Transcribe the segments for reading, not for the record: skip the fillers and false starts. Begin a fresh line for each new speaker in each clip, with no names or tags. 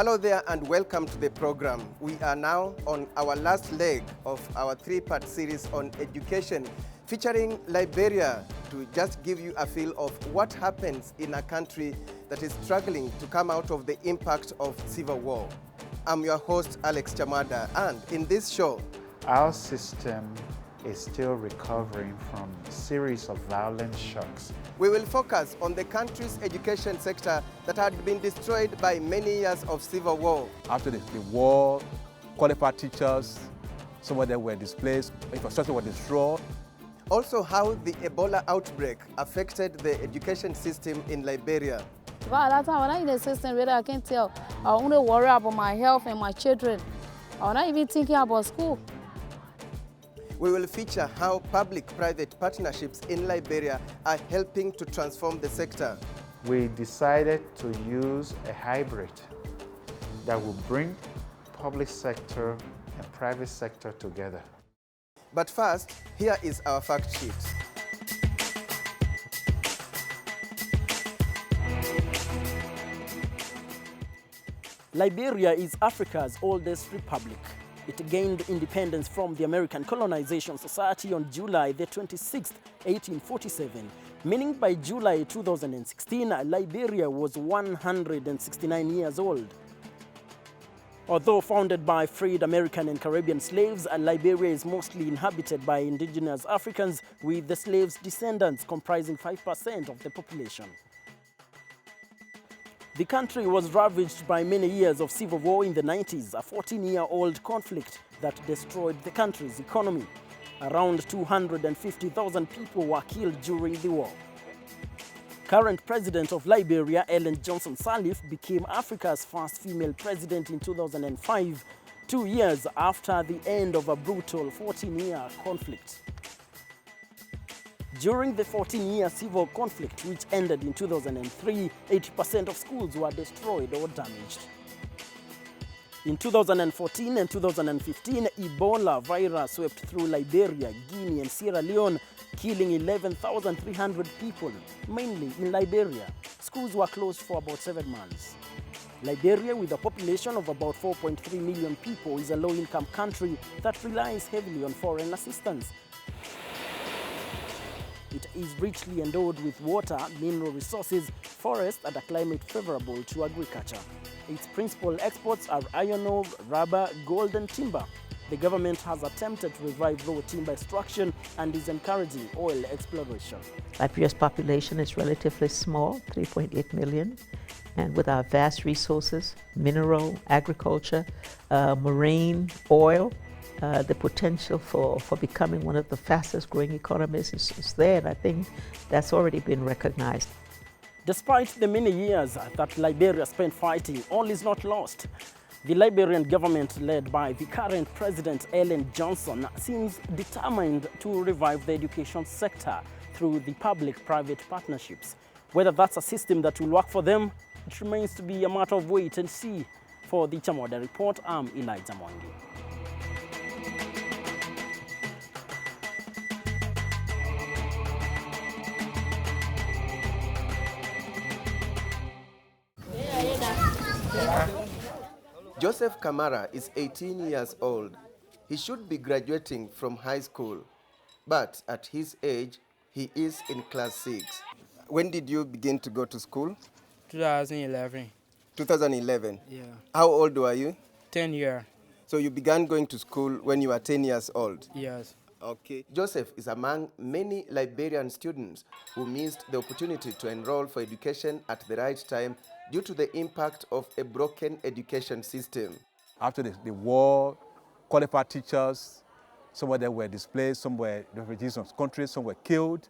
Hello there and welcome to the program. We are now on our last leg of our three-part series on education, featuring Liberia, to just give you a feel of what happens in a country that is struggling to come out of the impact of civil war. I'm your host, Alex Chamwada, and in this show,
our system is still recovering from a series of violent shocks.
We will focus on the country's education sector that had been destroyed by many years of civil war.
After the war, qualified teachers, some of them were displaced, infrastructure was destroyed.
Also, how the Ebola outbreak affected the education system in Liberia.
By that time, when I'm in the system, really, I can tell. I only worry about my health and my children. I'm not even thinking about school.
We will feature how public-private partnerships in Liberia are helping to transform the sector.
We decided to use a hybrid that will bring public sector and private sector together.
But first, here is our fact sheet.
Liberia is Africa's oldest republic. It gained independence from the American Colonization Society on July the 26th, 1847, meaning by July 2016, Liberia was 169 years old. Although founded by freed American and Caribbean slaves, Liberia is mostly inhabited by indigenous Africans, with the slaves' descendants comprising 5% of the population. The country was ravaged by many years of civil war in the 90s, a 14-year-old conflict that destroyed the country's economy. Around 250,000 people were killed during the war. Current president of Liberia, Ellen Johnson Sirleaf, became Africa's first female president in 2005, 2 years after the end of a brutal 14-year conflict. During the 14-year civil conflict, which ended in 2003, 80% of schools were destroyed or damaged. In 2014 and 2015, Ebola virus swept through Liberia, Guinea, and Sierra Leone, killing 11,300 people, mainly in Liberia. Schools were closed for about 7 months. Liberia, with a population of about 4.3 million people, is a low-income country that relies heavily on foreign assistance. It is richly endowed with water, mineral resources, forests, and a climate favorable to agriculture. Its principal exports are iron ore, rubber, gold, and timber. The government has attempted to revive raw timber extraction and is encouraging oil exploration.
Liberia's population is relatively small, 3.8 million, and with our vast resources, mineral, agriculture, marine, oil, the potential for becoming one of the fastest growing economies is there, and I think that's already been recognized.
Despite the many years that Liberia spent fighting, all is not lost. The Liberian government, led by the current president Ellen Johnson, seems determined to revive the education sector through the public-private partnerships. Whether that's a system that will work for them, it remains to be a matter of wait and see. For the Chamwada Report, I'm Elijah Mwangi.
Joseph Kamara is 18 years old. He should be graduating from high school, but at his age, he is in class 6. When did you begin to go to school?
2011.
2011?
Yeah.
How old were you?
10 years.
So you began going to school when you were 10 years old?
Yes.
Okay. Joseph is among many Liberian students who missed the opportunity to enroll for education at the right time due to the impact of a broken education system.
After the war, qualified teachers, some of them were displaced, some were refugees from countries, some were killed,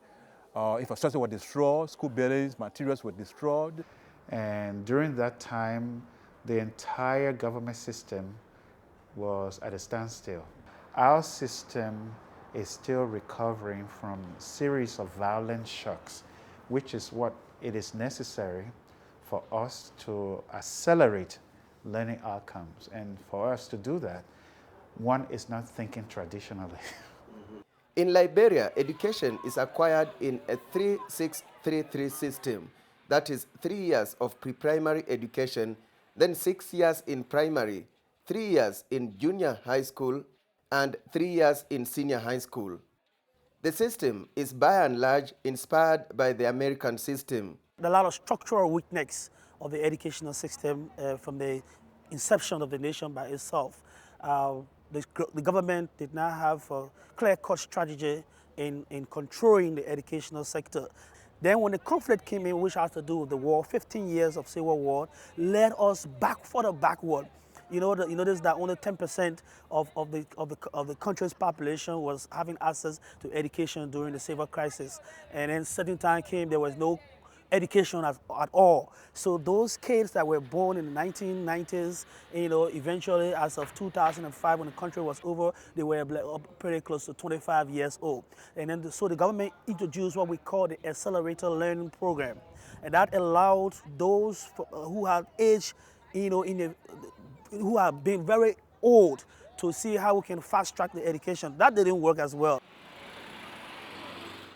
infrastructure was destroyed, school buildings, materials were destroyed.
And during that time, the entire government system was at a standstill. Our system is still recovering from a series of violent shocks, which is what it is necessary for us to accelerate learning outcomes. And for us to do that, one is not thinking traditionally.
In Liberia, education is acquired in a 3-6-3-3 system. That is 3 years of pre-primary education, then 6 years in primary, 3 years in junior high school, and 3 years in senior high school. The system is by and large inspired by the American system.
A lot of structural weakness of the educational system from the inception of the nation by itself. The government did not have a clear-cut strategy in controlling the educational sector. Then when the conflict came in, which has to do with the war, 15 years of civil war, led us further backward. You notice that only 10% of the country's population was having access to education during the civil crisis. And then certain time came, there was no education at all. So those kids that were born in the 1990s, eventually as of 2005, when the country was over, they were pretty close to 25 years old. And then so the government introduced what we call the Accelerator Learning Program. And that allowed those who had aged, who have been very old, to see how we can fast track the education. That didn't work as well.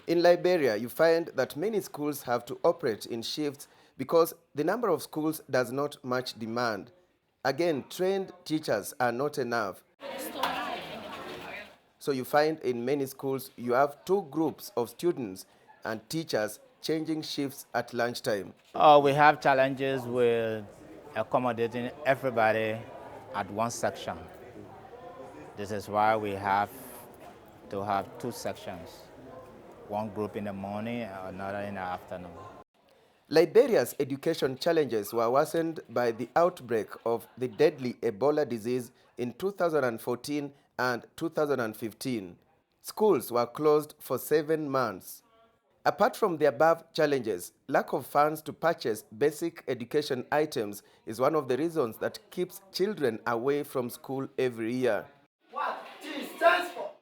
In Liberia, you find that many schools have to operate in shifts because the number of schools does not match demand. Again, trained teachers are not enough. So you find in many schools you have two groups of students and teachers changing shifts at lunchtime.
We have challenges with accommodating everybody at one section. This is why we have to have two sections. One group in the morning and another in the afternoon.
Liberia's education challenges were worsened by the outbreak of the deadly Ebola disease in 2014 and 2015. Schools were closed for 7 months. Apart from the above challenges, lack of funds to purchase basic education items is one of the reasons that keeps children away from school every year.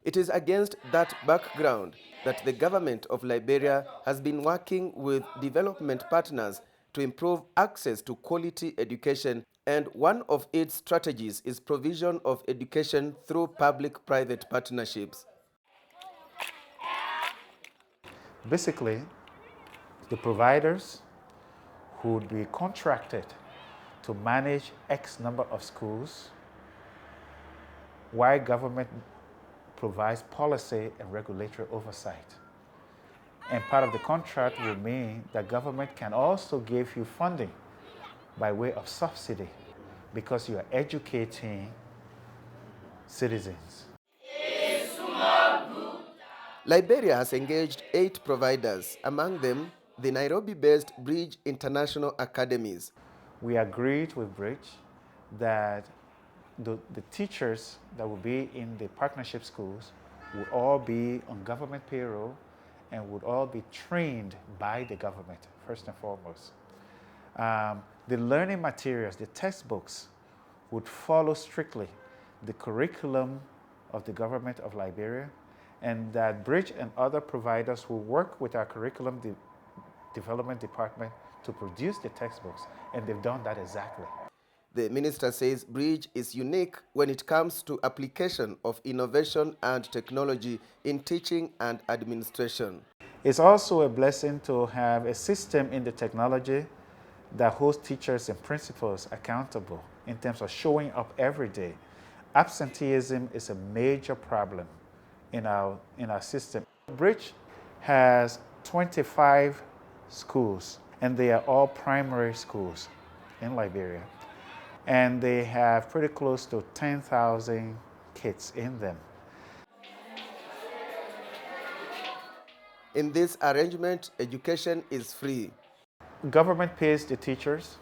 It is against that background that the government of Liberia has been working with development partners to improve access to quality education, and one of its strategies is provision of education through public-private partnerships.
Basically, the providers who would be contracted to manage X number of schools, while government provides policy and regulatory oversight. And part of the contract will mean that government can also give you funding by way of subsidy because you are educating citizens.
Liberia has engaged 8 providers, among them the Nairobi-based Bridge International Academies.
We agreed with Bridge that the teachers that will be in the partnership schools would all be on government payroll and would all be trained by the government, first and foremost. The learning materials, the textbooks, would follow strictly the curriculum of the government of Liberia, and that Bridge and other providers will work with our curriculum development department to produce the textbooks, and they've done that exactly.
The minister says Bridge is unique when it comes to application of innovation and technology in teaching and administration.
It's also a blessing to have a system in the technology that holds teachers and principals accountable in terms of showing up every day. Absenteeism is a major problem in our system. Bridge has 25 schools, and they are all primary schools in Liberia. And they have pretty close to 10,000 kids in them.
In this arrangement, education is free.
Government pays the teachers.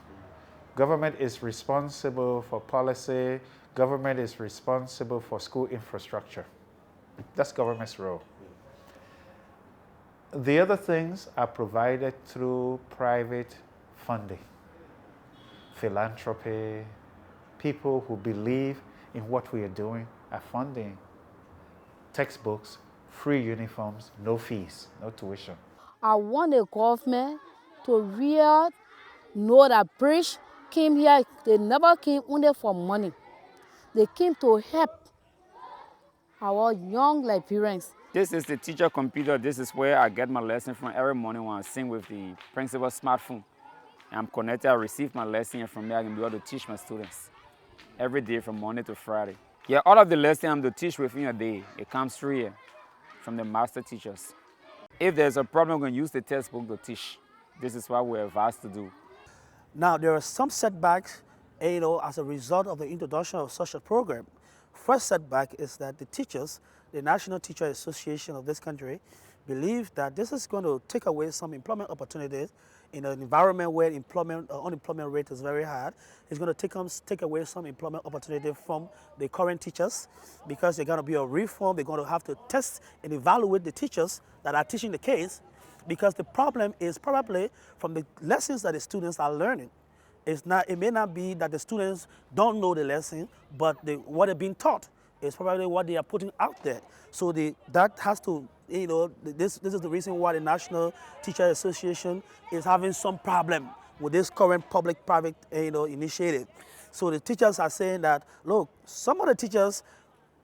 Government is responsible for policy. Government is responsible for school infrastructure. That's government's role. The other things are provided through private funding. Philanthropy, people who believe in what we are doing are funding textbooks, free uniforms, no fees, no tuition.
I want the government to really know that Bridge came here, they never came only for money. They came to help our young Liberians.
This is the teacher computer. This is where I get my lesson from every morning when I sing with the principal's smartphone. I'm connected. I receive my lesson, and from there I can be able to teach my students every day from Monday to Friday. Yeah, all of the lessons I'm to teach within a day, it comes through here from the master teachers. If there's a problem, we're going to use the textbook to teach. This is what we're advised to do.
Now, there are some setbacks, as a result of the introduction of such a program. First setback is that the teachers, the National Teacher Association of this country, believe that this is going to take away some employment opportunities in an environment where unemployment rate is very high. It's going to take away some employment opportunity from the current teachers because they're going to be a reform. They're going to have to test and evaluate the teachers that are teaching the case, because the problem is probably from the lessons that the students are learning. It may not be that the students don't know the lesson, but what they're being taught is probably what they are putting out there. So that has to, this is the reason why the National Teacher Association is having some problem with this current public-private initiative. So the teachers are saying that, look, some of the teachers,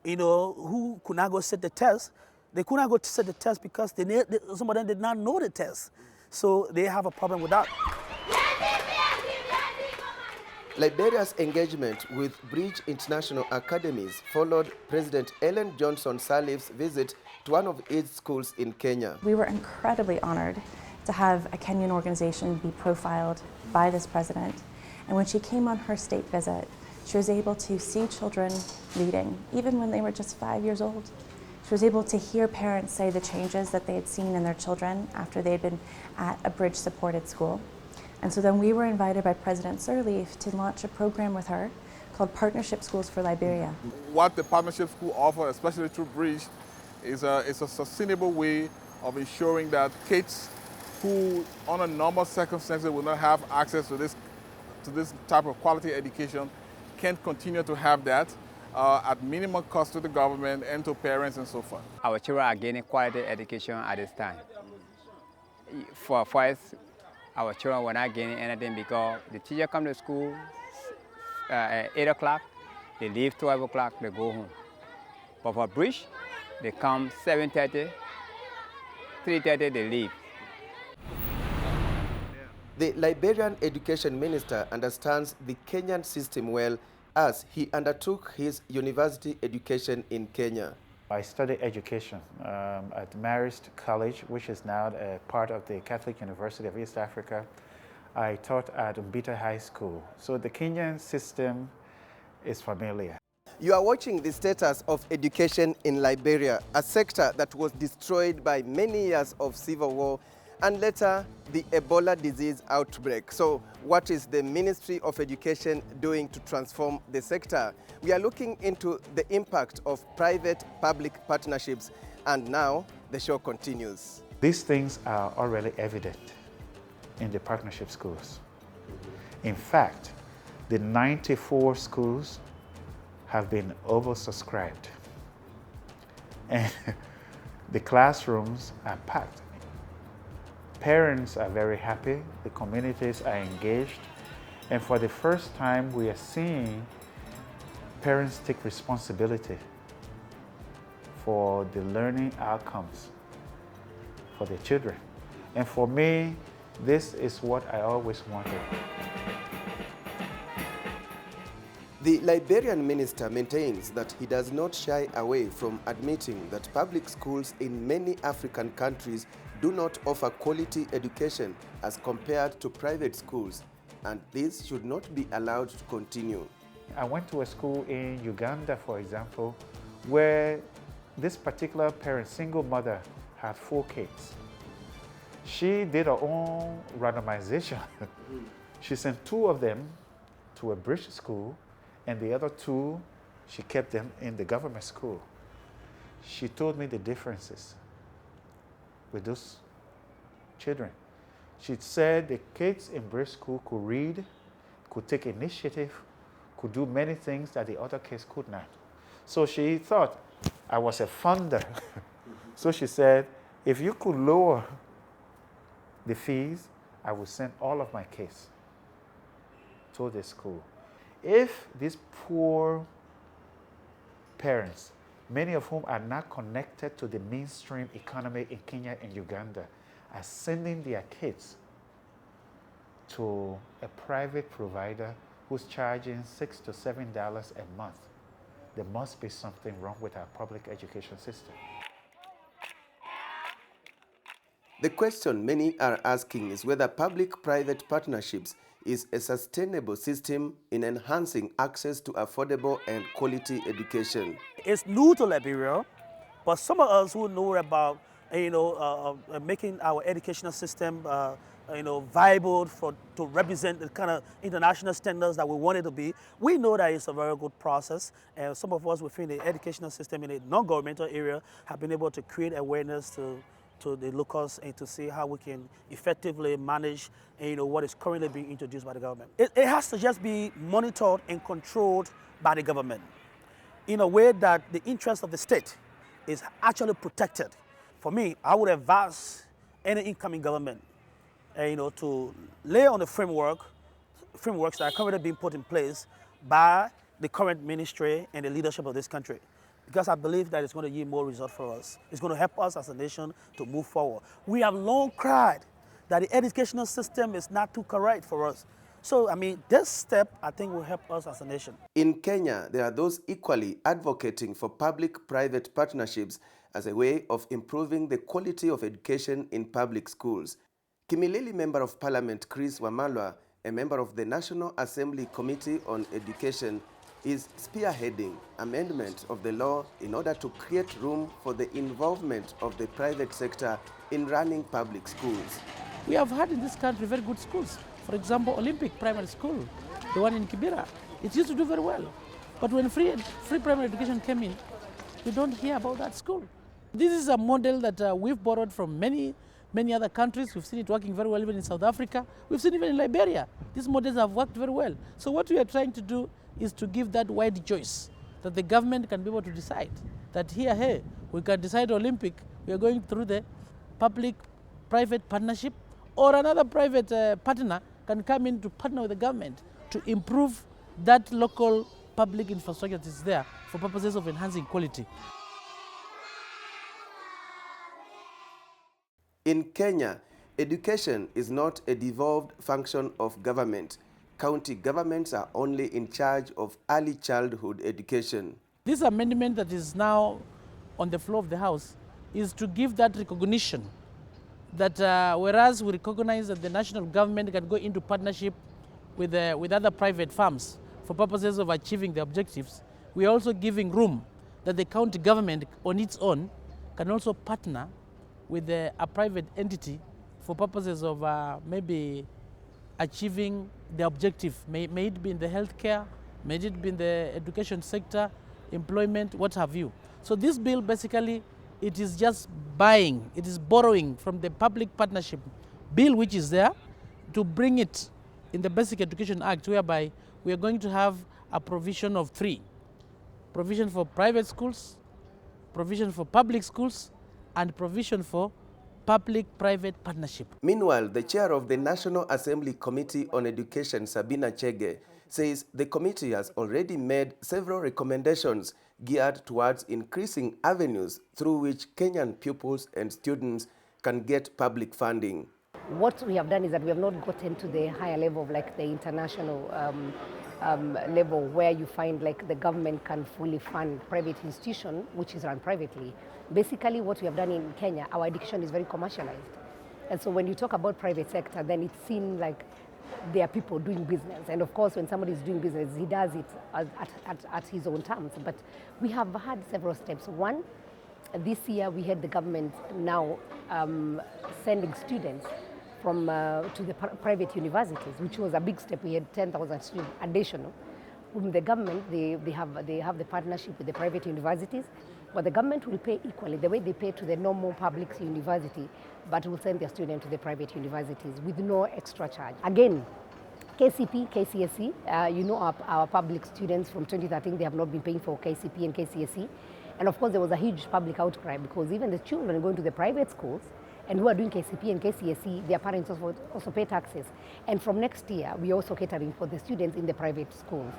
who could not go sit the test, they could not go to sit the test because some of them did not know the test. So they have a problem with that.
Liberia's engagement with Bridge International Academies followed President Ellen Johnson Sirleaf's visit to one of its schools in Kenya.
We were incredibly honored to have a Kenyan organization be profiled by this president. And when she came on her state visit, she was able to see children reading, even when they were just 5 years old. She was able to hear parents say the changes that they had seen in their children after they had been at a Bridge-supported school. And so then we were invited by President Sirleaf to launch a program with her called Partnership Schools for Liberia.
What the Partnership School offers, especially through Bridge, is a sustainable way of ensuring that kids who, under normal circumstances, will not have access to this type of quality education can continue to have that at minimum cost to the government and to parents and so forth.
Our children are gaining quality education at this time. For us, our children were not gaining anything because the teacher come to school at 8 o'clock, they leave 12 o'clock, they go home. But for Bridge, they come 7:30, 3:30, they leave.
The Liberian Education Minister understands the Kenyan system well, as he undertook his university education in Kenya.
I studied education at Marist College, which is now a part of the Catholic University of East Africa. I taught at Mbita High School. So the Kenyan system is familiar.
You are watching the status of education in Liberia, a sector that was destroyed by many years of civil war and later the Ebola disease outbreak. So what is the Ministry of Education doing to transform the sector? We are looking into the impact of private-public partnerships, and now the show continues.
These things are already evident in the partnership schools. In fact, the 94 schools have been oversubscribed, and the classrooms are packed. Parents are very happy, the communities are engaged, and for the first time we are seeing parents take responsibility for the learning outcomes for their children. And for me, this is what I always wanted.
The Liberian minister maintains that he does not shy away from admitting that public schools in many African countries do not offer quality education as compared to private schools, and this should not be allowed to continue.
I went to a school in Uganda, for example, where this particular parent, single mother, had 4 kids. She did her own randomization. She sent 2 of them to a British school, and the other 2, she kept them in the government school. She told me the differences with those children. She said the kids in British school could read, could take initiative, could do many things that the other kids could not. So she thought I was a funder. So she said, if you could lower the fees, I would send all of my kids to the school. If these poor parents, many of whom are not connected to the mainstream economy in Kenya and Uganda, are sending their kids to a private provider who's charging $6 to $7 a month. There must be something wrong with our public education system.
The question many are asking is whether public-private partnerships is a sustainable system in enhancing access to affordable and quality education.
It's new to Liberia, but some of us who know about making our educational system viable to represent the kind of international standards that we want it to be, we know that it's a very good process. And some of us within the educational system in a non-governmental area have been able to create awareness to the locals and to see how we can effectively manage what is currently being introduced by the government. It has to just be monitored and controlled by the government in a way that the interest of the state is actually protected. For me, I would advise any incoming government to lay on the frameworks that are currently being put in place by the current ministry and the leadership of this country. Because I believe that it's going to yield more results for us. It's going to help us as a nation to move forward. We have long cried that the educational system is not too correct for us. So, this step, I think, will help us as a nation.
In Kenya, there are those equally advocating for public-private partnerships as a way of improving the quality of education in public schools. Kimilili Member of Parliament Chris Wamalwa, a member of the National Assembly Committee on Education, is spearheading amendment of the law in order to create room for the involvement of the private sector in running public schools.
We have had in this country very good schools. For example, Olympic Primary School, the one in Kibera, it used to do very well. But when free primary education came in, we don't hear about that school. This is a model that we've borrowed from many other countries. We've seen it working very well even in South Africa. We've seen even in Liberia. These models have worked very well. So what we are trying to do is to give that wide choice that the government can be able to decide that here, we can decide Olympic, we are going through the public-private partnership, or another private partner can come in to partner with the government to improve that local public infrastructure that is there for purposes of enhancing quality.
In Kenya, education is not a devolved function of government. County governments are only in charge of early childhood education.
This amendment that is now on the floor of the House is to give that recognition that whereas we recognize that the national government can go into partnership with other private firms for purposes of achieving the objectives, we are also giving room that the county government on its own can also partner with a private entity for purposes of maybe achieving the objective. May it be in the healthcare, may it be in the education sector, employment, what have you. So this bill basically, it is just buying, it is borrowing from the public partnership bill which is there to bring it in the Basic Education Act, whereby we are going to have a provision of three. Provision for private schools, provision for public schools, and provision for public-private partnership.
Meanwhile, the chair of the National Assembly Committee on Education, Sabina Chege, says the committee has already made several recommendations geared towards increasing avenues through which Kenyan pupils and students can get public funding.
What we have done is that we have not gotten to the higher level of like the international level where you find like the government can fully fund private institution which is run privately. Basically what we have done in Kenya, our education is very commercialized. And so when you talk about private sector, then it seems like there are people doing business. And of course, when somebody is doing business, he does it at his own terms. But we have had several steps. One, this year we had the government now sending students from to the private universities, which was a big step. We had 10,000 students additional. Whom the government, they have the partnership with the private universities, but the government will pay equally the way they pay to the normal public university, but will send their students to the private universities with no extra charge. Again, KCP, KCSE, you know our public students from 2013, they have not been paying for KCP and KCSE. And of course, there was a huge public outcry because even the children going to the private schools and who are doing KCP and KCSE, their parents also pay taxes. And from next year, we are also catering for the students in the private schools.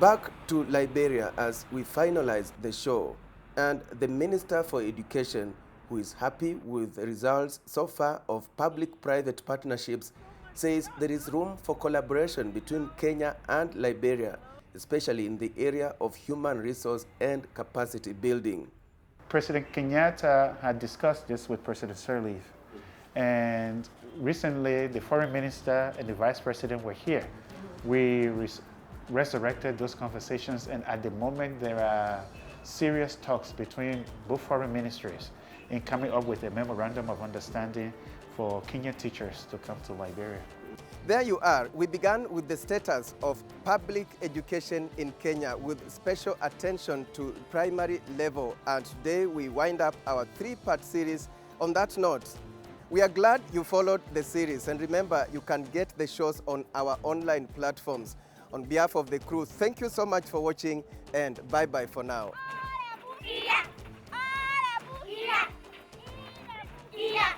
Back to Liberia as we finalize the show, and the Minister for Education, who is happy with the results so far of public-private partnerships, says there is room for collaboration between Kenya and Liberia, especially in the area of human resource and capacity building.
President Kenyatta had discussed this with President Sirleaf, and recently the foreign minister and the vice president were here. We resurrected those conversations, and at the moment there are serious talks between both foreign ministries in coming up with a memorandum of understanding for Kenyan teachers to come to Liberia.
There you are. We began with the status of public education in Kenya with special attention to primary level, and today we wind up our three-part series on that note. We are glad you followed the series, and remember, you can get the shows on our online platforms. On behalf of the crew, thank you so much for watching, and bye-bye for now.
Yeah.